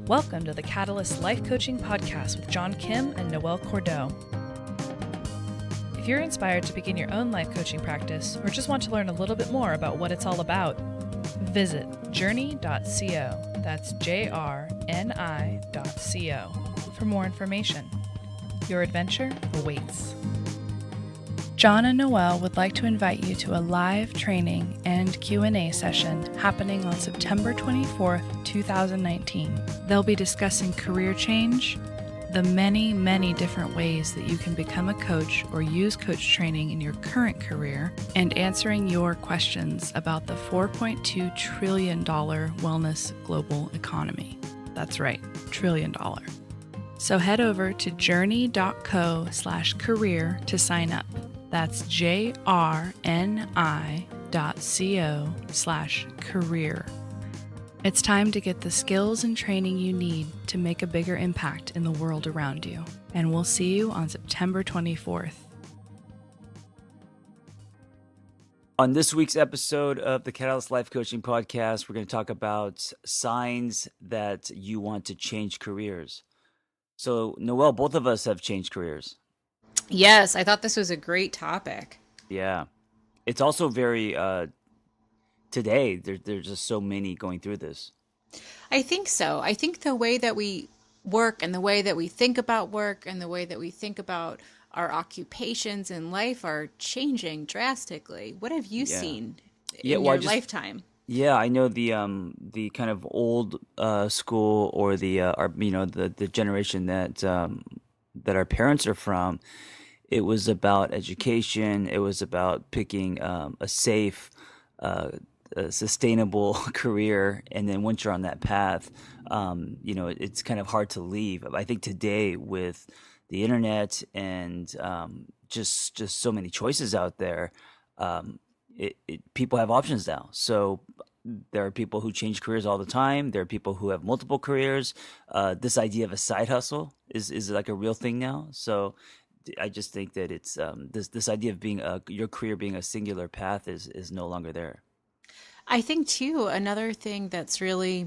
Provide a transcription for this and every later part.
Welcome to the Catalyst Life Coaching Podcast with John Kim and Noelle Cordeaux. If you're inspired to begin your own life coaching practice or just want to learn a little bit more about what it's all about, visit JRNI.co. That's JRNI.co for more information. Your adventure awaits. John and Noelle would like to invite you to a live training and Q&A session happening on September 24th, 2019. They'll be discussing career change, the many, many different ways that you can become a coach or use coach training in your current career, and answering your questions about the $4.2 trillion wellness global economy. That's right, $1 trillion. So head over to JRNI.co/career to sign up. That's JRNI.co/career. It's time to get the skills and training you need to make a bigger impact in the world around you. And we'll see you on September 24th. On this week's episode of the Catalyst Life Coaching Podcast, we're going to talk about signs that you want to change careers. So, Noelle, both of us have changed careers. Yes, I thought this was a great topic. Yeah. It's also very, today, there's just so many going through this. I think so. I think the way that we work and the way that we think about work and the way that we think about our occupations in life are changing drastically. What have you seen in your lifetime? Yeah, I know the kind of old school or the generation that our parents are from. It was about education. It was about picking a safe, sustainable career, and then once you're on that path, it's kind of hard to leave. I think today with the internet and just so many choices out there, people have options now. So there are people who change careers all the time. There are people who have multiple careers. This idea of a side hustle is like a real thing now. So I just think that it's this idea of being your career being a singular path is no longer there. I think too, another thing that's really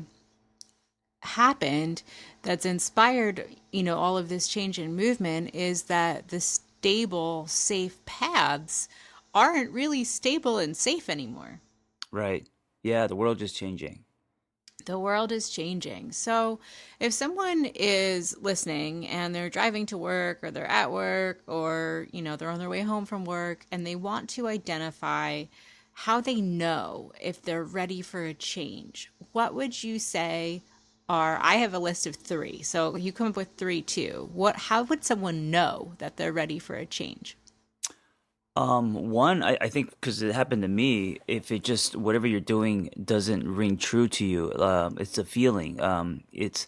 happened that's inspired, all of this change in movement is that the stable, safe paths aren't really stable and safe anymore. Right. Yeah, the world is changing. The world is changing. So if someone is listening and they're driving to work or they're at work or, they're on their way home from work and they want to identify how they know if they're ready for a change, what would you say are, I have a list of 3. So you come up with 3 too. How would someone know that they're ready for a change? One, I think because it happened to me, if it just, whatever you're doing doesn't ring true to you, it's a feeling. It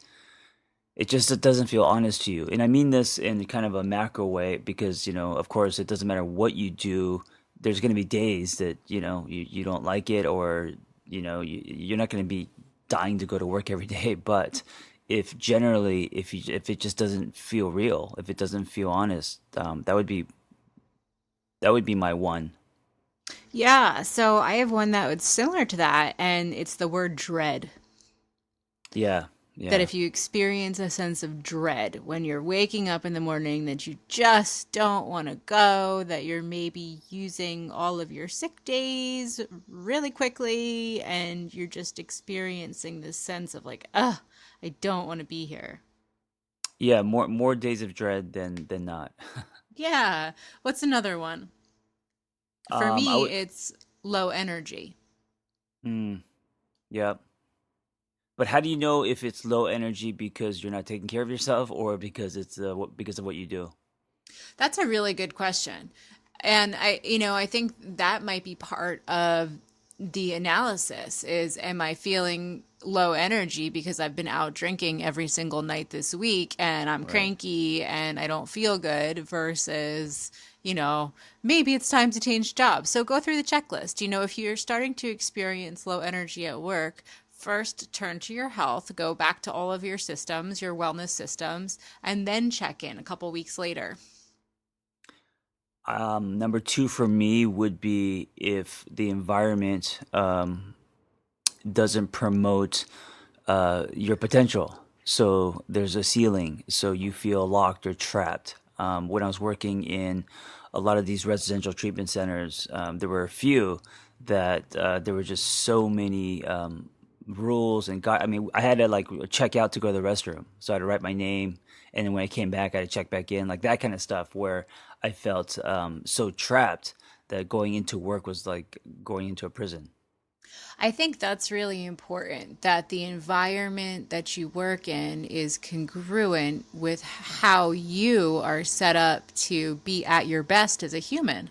doesn't feel honest to you. And I mean this in kind of a macro way because, of course, it doesn't matter what you do. There's going to be days that, you don't like it or, you're not going to be dying to go to work every day. But if it just doesn't feel real, if it doesn't feel honest, that would be my one. Yeah, so I have one that was similar to that, and it's the word dread. Yeah. That if you experience a sense of dread when you're waking up in the morning, that you just don't want to go, that you're maybe using all of your sick days really quickly, and you're just experiencing this sense of like, I don't want to be here. Yeah, more days of dread than not. Yeah. What's another one? For me, it's low energy. Yeah. But how do you know if it's low energy because you're not taking care of yourself or because it's because of what you do? That's a really good question. And I think that might be part of the analysis is, am I feeling low energy because I've been out drinking every single night this week and I'm cranky and I don't feel good versus, maybe it's time to change jobs. So go through the checklist. If you're starting to experience low energy at work, first turn to your health, go back to all of your systems, your wellness systems, and then check in a couple weeks later. Number 2 for me would be if the environment doesn't promote your potential. So there's a ceiling, so you feel locked or trapped. When I was working in a lot of these residential treatment centers, there were a few that there were just so many rules and I mean, I had to like check out to go to the restroom, so I had to write my name, and then when I came back, I had to check back in, like that kind of stuff, where I felt so trapped that going into work was like going into a prison. I think that's really important that the environment that you work in is congruent with how you are set up to be at your best as a human.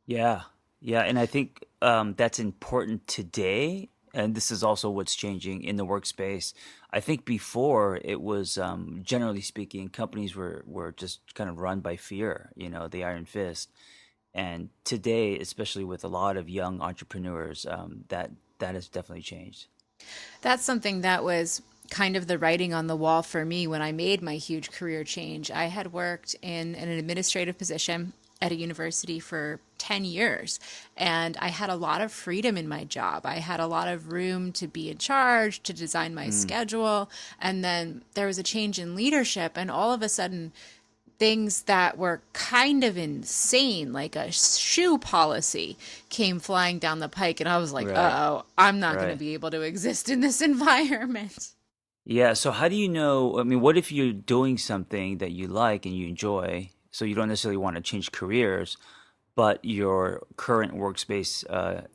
Yeah, yeah, and I think that's important today. And this is also what's changing in the workspace. I think before it was, generally speaking, companies were just kind of run by fear, the iron fist. And today, especially with a lot of young entrepreneurs, that has definitely changed. That's something that was kind of the writing on the wall for me when I made my huge career change. I had worked in an administrative position at a university for 10 years, and I had a lot of freedom in my job. I had a lot of room to be in charge, to design my schedule. And then there was a change in leadership, and all of a sudden, things that were kind of insane, like a shoe policy, came flying down the pike. And I was like, Right, uh-oh, I'm not going to right. be able to exist in this environment. Yeah, so how do you know? I mean, what if you're doing something that you like and you enjoy, so you don't necessarily want to change careers, but your current workspace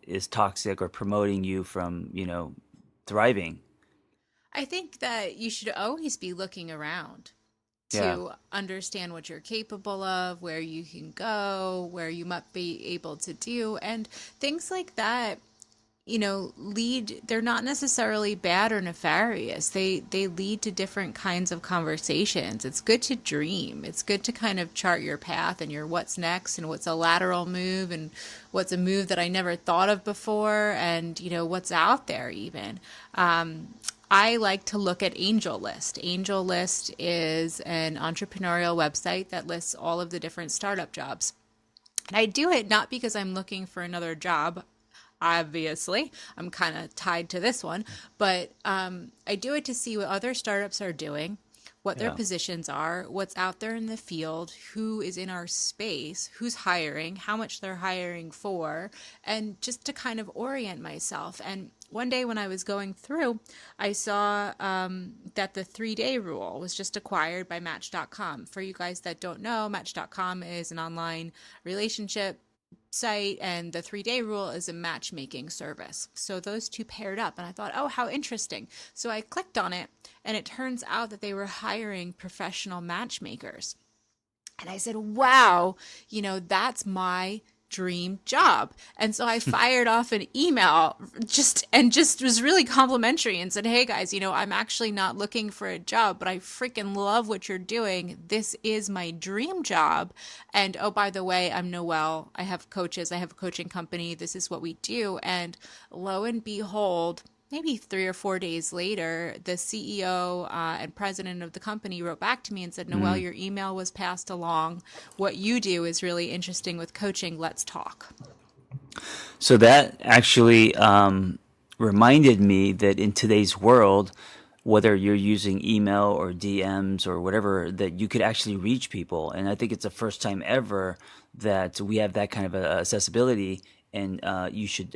is toxic or promoting you from, thriving? I think that you should always be looking around Yeah. to understand what you're capable of, where you can go, where you might be able to do, and things like that. Lead, they're not necessarily bad or nefarious. They lead to different kinds of conversations. It's good to dream. It's good to kind of chart your path and your what's next, and what's a lateral move, and what's a move that I never thought of before, and what's out there even. I like to look at Angel List. Angel List is an entrepreneurial website that lists all of the different startup jobs. And I do it not because I'm looking for another job. Obviously, I'm kind of tied to this one, but I do it to see what other startups are doing, what their Yeah. positions are, what's out there in the field, who is in our space, who's hiring, how much they're hiring for, and just to kind of orient myself. And one day when I was going through, I saw that the 3-day rule was just acquired by Match.com. For you guys that don't know, Match.com is an online relationship site, and the 3-day rule is a matchmaking service. So those two paired up, and I thought, oh, how interesting. So I clicked on it, and it turns out that they were hiring professional matchmakers. And I said, wow, that's my dream job. And so I fired off an email just was really complimentary and said, hey guys, I'm actually not looking for a job, but I freaking love what you're doing. This is my dream job. And oh, by the way, I'm Noelle. I have coaches. I have a coaching company. This is what we do. And lo and behold, maybe 3 or 4 days later, the CEO and president of the company wrote back to me and said, Noelle, your email was passed along. What you do is really interesting with coaching. Let's talk. So that actually reminded me that in today's world, whether you're using email or DMs or whatever, that you could actually reach people. And I think it's the first time ever that we have that kind of accessibility, and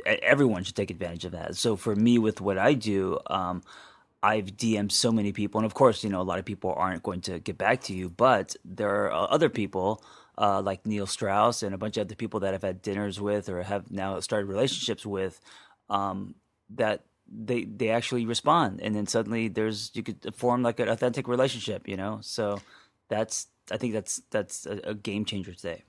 everyone should take advantage of that. So for me, with what I do, I've DM'd so many people, and of course, a lot of people aren't going to get back to you, but there are other people like Neil Strauss and a bunch of other people that I've had dinners with or have now started relationships with, that they actually respond, and then suddenly you could form like an authentic relationship. So I think that's a game changer today.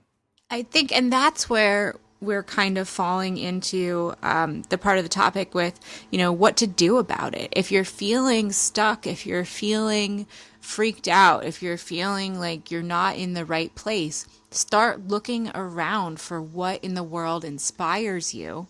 I think, and that's where we're kind of falling into the part of the topic with, what to do about it. If you're feeling stuck, if you're feeling freaked out, if you're feeling like you're not in the right place, start looking around for what in the world inspires you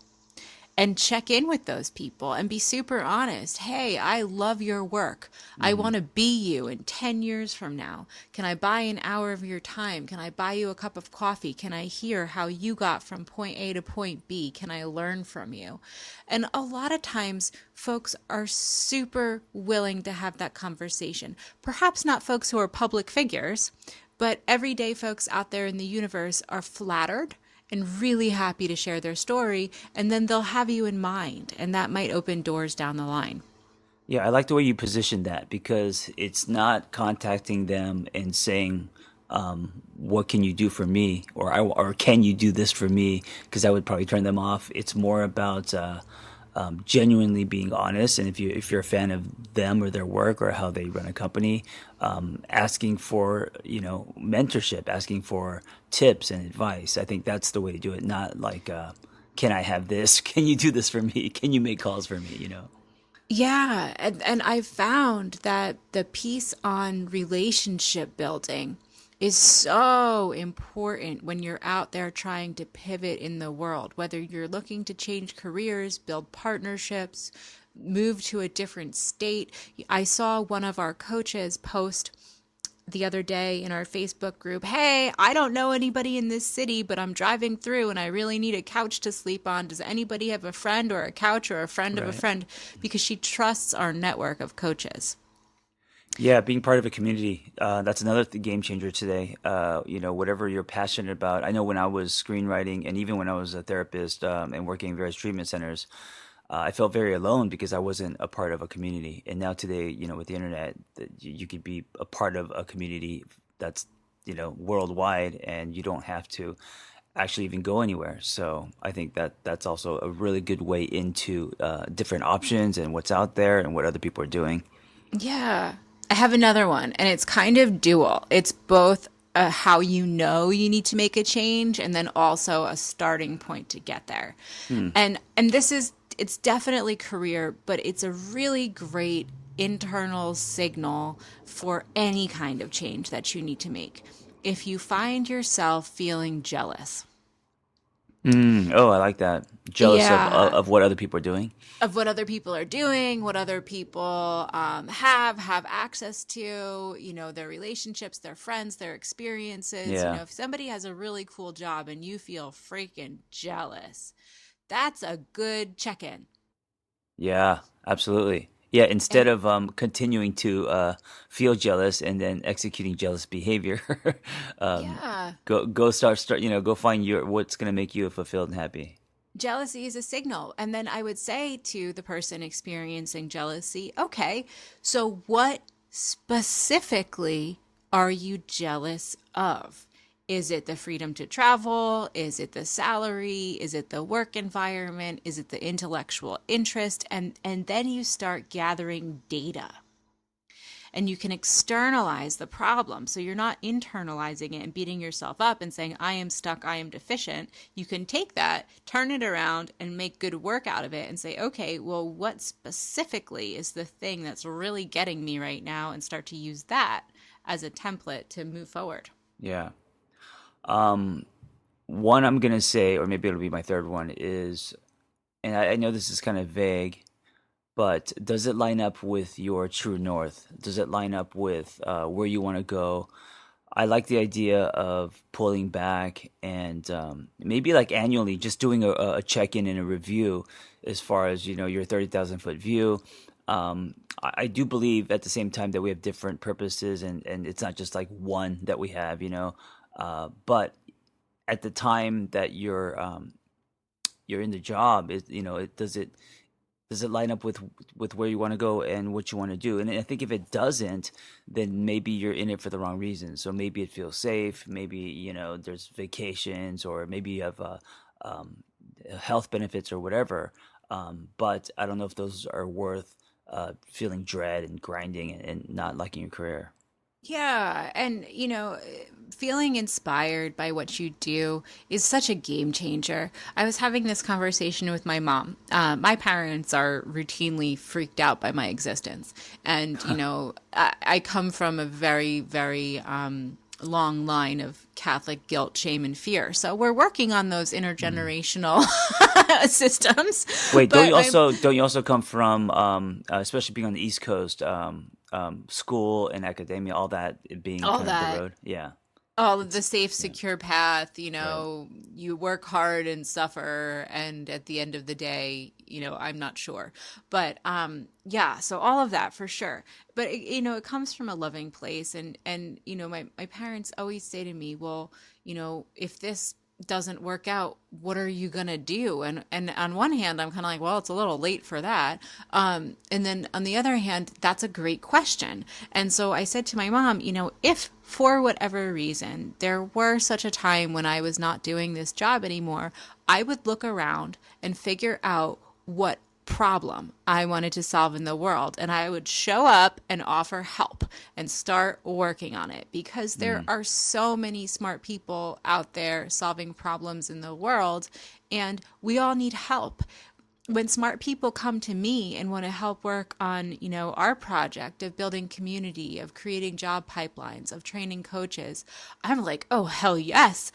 and check in with those people and be super honest. Hey, I love your work. I want to be you in 10 years from now. Can I buy an hour of your time? Can I buy you a cup of coffee? Can I hear how you got from point A to point B? Can I learn from you? And a lot of times folks are super willing to have that conversation. Perhaps not folks who are public figures, but everyday folks out there in the universe are flattered and really happy to share their story, and then they'll have you in mind, and that might open doors down the line. Yeah, I like the way you position that because it's not contacting them and saying, "What can you do for me?" or "Can you do this for me?" Because that would probably turn them off. It's more about genuinely being honest, and if you're a fan of them or their work or how they run a company, asking for mentorship, asking for tips and advice. I think that's the way to do it. Not like, "Can I have this? Can you do this for me? Can you make calls for me?" Yeah, and I've found that the piece on relationship building is so important when you're out there trying to pivot in the world, whether you're looking to change careers, build partnerships, move to a different state. I saw one of our coaches post the other day in our Facebook group, "Hey, I don't know anybody in this city, but I'm driving through and I really need a couch to sleep on. Does anybody have a friend or a couch or a friend of a Right. friend?" Because she trusts our network of coaches. Yeah, being part of a community, that's another game changer today. Whatever you're passionate about. I know when I was screenwriting and even when I was a therapist and working in various treatment centers, I felt very alone because I wasn't a part of a community. And now today, with the internet, you could be a part of a community that's, worldwide, and you don't have to actually even go anywhere. So I think that that's also a really good way into different options and what's out there and what other people are doing. Yeah. I have another one, and it's kind of dual. It's both how you know you need to make a change, and then also a starting point to get there. And it's definitely career, but it's a really great internal signal for any kind of change that you need to make. If you find yourself feeling jealous, Oh, I like that. Jealous of, yeah, of of what other people are doing. of what other people are doing, what other people have access to, their relationships, their friends, their experiences. Yeah. If somebody has a really cool job and you feel freaking jealous, that's a good check-in. Yeah, absolutely. Yeah, instead And of continuing to feel jealous and then executing jealous behavior, um, yeah, go start go find your what's going to make you fulfilled and happy. jealousy is a signal. And then I would say to the person experiencing jealousy, okay, so what specifically are you jealous of? Is it the freedom to travel? Is it the salary? Is it the work environment? Is it the intellectual interest? And then you start gathering data and you can externalize the problem. So you're not internalizing it and beating yourself up and saying, "I am stuck, I am deficient." You can take that, turn it around, and make good work out of it and say, okay, well, what specifically is the thing that's really getting me right now? And start to use that as a template to move forward. Yeah. Um, One I'm gonna say, or maybe it'll be my third one, is, and I know this is kind of vague, but does it line up with your true north? Does it line up with where you want to go? I like the idea of pulling back and maybe like annually just doing a check-in and a review as far as, your 30,000 foot view. I do believe at the same time that we have different purposes and it's not just like one that we have, but at the time that you're in the job, does it line up with where you want to go and what you want to do? And I think if it doesn't, then maybe you're in it for the wrong reason. So maybe it feels safe. Maybe there's vacations, or maybe you have health benefits or whatever. But I don't know if those are worth feeling dread and grinding and not liking your career. Yeah, and feeling inspired by what you do is such a game changer. I was having this conversation with my mom. My parents are routinely freaked out by my existence, and I come from a very, very long line of Catholic guilt, shame, and fear. So we're working on those intergenerational systems. Wait, But don't you also come from, especially being on the East Coast, school and academia, all that being all kind of the that, road? Yeah, all of the safe, yeah, secure path, right. you work hard and suffer, and at the end of the day, I'm not sure. But yeah, so all of that for sure. But it comes from a loving place, and my parents always say to me, well, if this doesn't work out, what are you gonna do? And on one hand, I'm kind of like, well, it's a little late for that. And then on the other hand, that's a great question. And so I said to my mom, if for whatever reason there were such a time when I was not doing this job anymore, I would look around and figure out what problem I wanted to solve in the world, and I would show up and offer help and start working on it, because there Mm, are so many smart people out there solving problems in the world, and we all need help. When smart people come to me and want to help work on, our project of building community, of creating job pipelines, of training coaches, I'm like, oh, hell yes.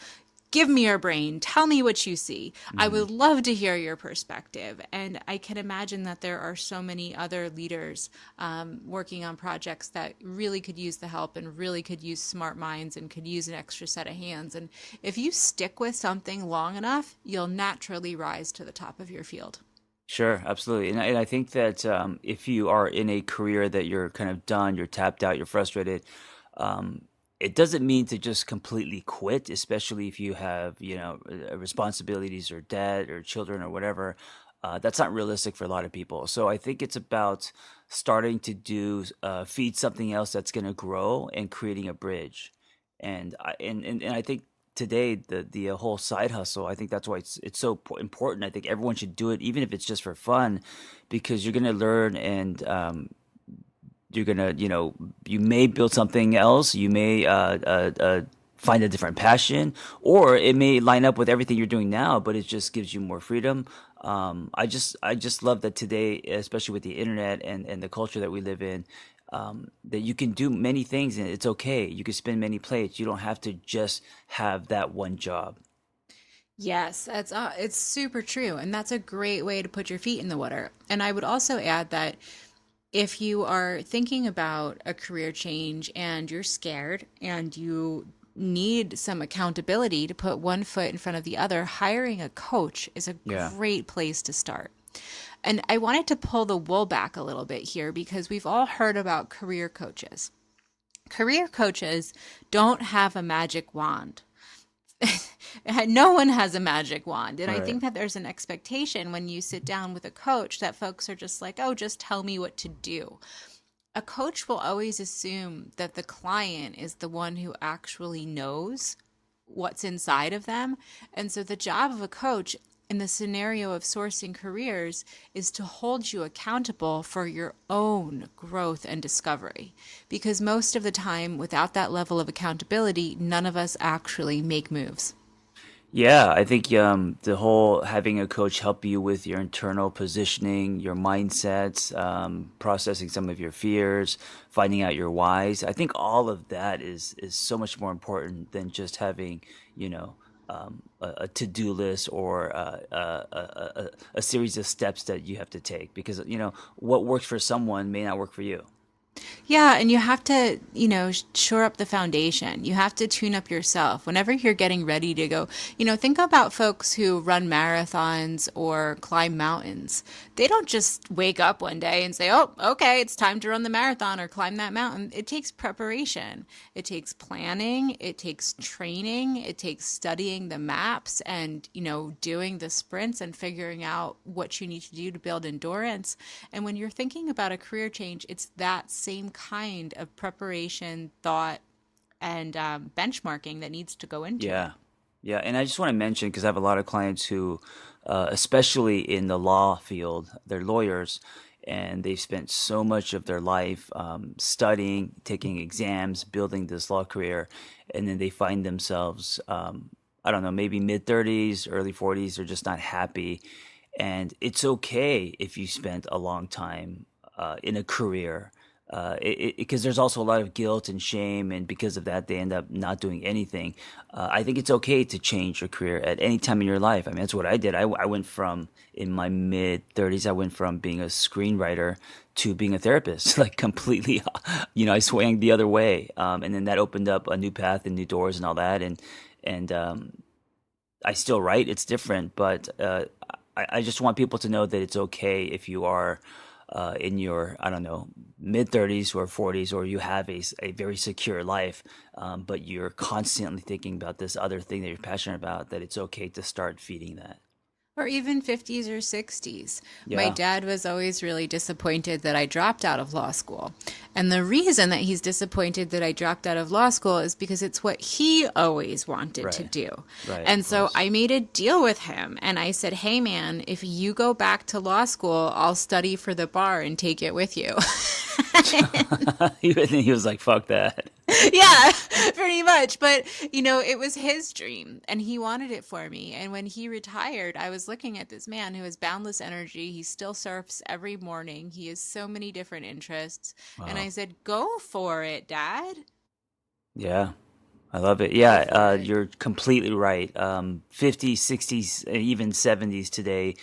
Give me your brain. Tell me what you see. I mhm. would love to hear your perspective. And I can imagine that there are so many other leaders working on projects that really could use the help and really could use smart minds and could use an extra set of hands. And if you stick with something long enough, you'll naturally rise to the top of your field. Sure, absolutely. And I think that if you are in a career that you're kind of done, you're tapped out, you're frustrated, um, it doesn't mean to just completely quit, especially if you have, responsibilities or debt or children or whatever. That's not realistic for a lot of people. So I think it's about starting to feed something else that's going to grow and creating a bridge. And I think today the whole side hustle, I think that's why it's so important. I think everyone should do it, even if it's just for fun, because you're going to learn and you're gonna, you may build something else. You may find a different passion, or it may line up with everything you're doing now, but it just gives you more freedom. I just love that today, especially with the internet and the culture that we live in, that you can do many things and it's okay. You can spin many plates. You don't have to just have that one job. Yes, it's super true, and that's a great way to put your feet in the water. And I would also add that if you are thinking about a career change and you're scared and you need some accountability to put one foot in front of the other, hiring a coach is a Yeah. great place to start. And I wanted to pull the wool back a little bit here because we've all heard about career coaches. Career coaches don't have a magic wand. No one has a magic wand. And I Right. think that there's an expectation when you sit down with a coach that folks are just like, oh, just tell me what to do. A coach will always assume that the client is the one who actually knows what's inside of them. And so the job of a coach in the scenario of sourcing careers is to hold you accountable for your own growth and discovery. Because most of the time, without that level of accountability, none of us actually make moves. Yeah, I think the whole having a coach help you with your internal positioning, your mindsets, processing some of your fears, finding out your whys. I think all of that is so much more important than just having, a to-do list or a series of steps that you have to take because what works for someone may not work for you. Yeah, and you have to, shore up the foundation. You have to tune up yourself. Whenever you're getting ready to go, think about folks who run marathons or climb mountains. They don't just wake up one day and say, oh, okay, it's time to run the marathon or climb that mountain. It takes preparation. It takes planning. It takes training. It takes studying the maps and, doing the sprints and figuring out what you need to do to build endurance. And when you're thinking about a career change, it's that same kind of preparation, thought, and benchmarking that needs to go into it. Yeah. Yeah. And I just want to mention, because I have a lot of clients who, especially in the law field, they're lawyers and they've spent so much of their life studying, taking exams, building this law career. And then they find themselves, I don't know, maybe mid 30s, early 40s, they're just not happy. And it's okay if you spent a long time in a career. because there's also a lot of guilt and shame, and because of that, they end up not doing anything. I think it's okay to change your career at any time in your life. I mean, that's what I did. I went from, in my mid 30s, I went from being a screenwriter to being a therapist, like completely, I swung the other way. And then that opened up a new path and new doors and all that. And I still write. It's different, but I just want people to know that it's okay if you are in your, I don't know, mid 30s or 40s, or you have a very secure life, but you're constantly thinking about this other thing that you're passionate about, that it's okay to start feeding that. Or even 50s or 60s. My Yeah. dad was always really disappointed that I dropped out of law school. And the reason that he's disappointed that I dropped out of law school is because it's what he always wanted to Right. do. Right, And of so course. I made a deal with him and I said, hey man, if you go back to law school, I'll study for the bar and take it with you. He was like, fuck that. Yeah, pretty much. But, it was his dream and he wanted it for me. And when he retired, I was looking at this man who has boundless energy. He still surfs every morning. He has so many different interests. And I Wow. said, go for it, Dad. Yeah. I love it. Go Yeah, for it. you're completely right. 50s, 60s, and even 70s today,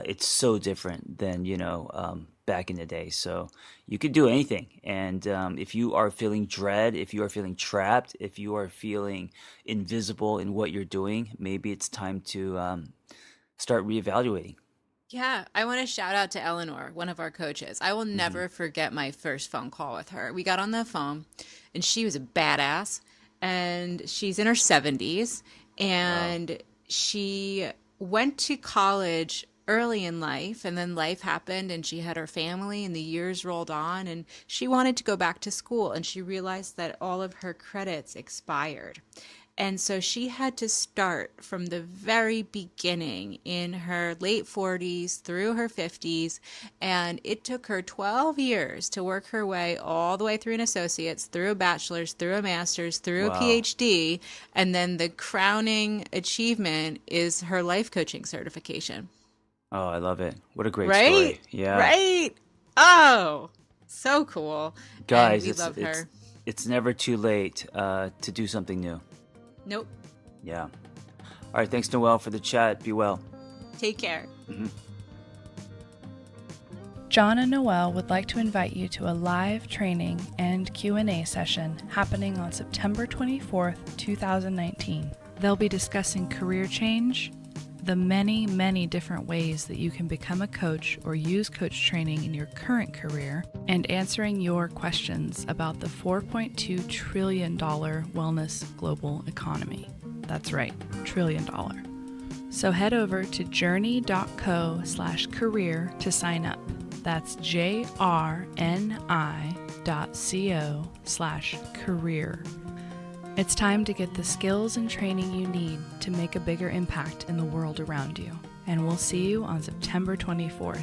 it's so different than, back in the day. So you could do anything. And if you are feeling dread, if you are feeling trapped, if you are feeling invisible in what you're doing, maybe it's time to start reevaluating. Yeah, I want to shout out to Eleanor, one of our coaches. I will Hmm. never forget my first phone call with her. We got on the phone and she was a badass and she's in her 70s Wow. and she went to college early in life and then life happened and she had her family and the years rolled on and she wanted to go back to school and she realized that all of her credits expired. And so she had to start from the very beginning in her late 40s through her 50s. And it took her 12 years to work her way all the way through an associate's, through a bachelor's, through a master's, through a Wow. PhD. And then the crowning achievement is her life coaching certification. Oh, I love it. What a great Right? story. Yeah. Right? Oh, so cool. And Guys, we it's love it's her. it's never too late to do something new. Nope. Yeah. All right, thanks Noelle for the chat. Be well. Take care. Mhm. John and Noelle would like to invite you to a live training and Q&A session happening on September 24th, 2019. They'll be discussing career change, the many, many different ways that you can become a coach or use coach training in your current career, and answering your questions about the $4.2 trillion wellness global economy. That's right, $trillion. So head over to journey.co/career to sign up. That's JRNI.co/career. It's time to get the skills and training you need to make a bigger impact in the world around you. And we'll see you on September 24th.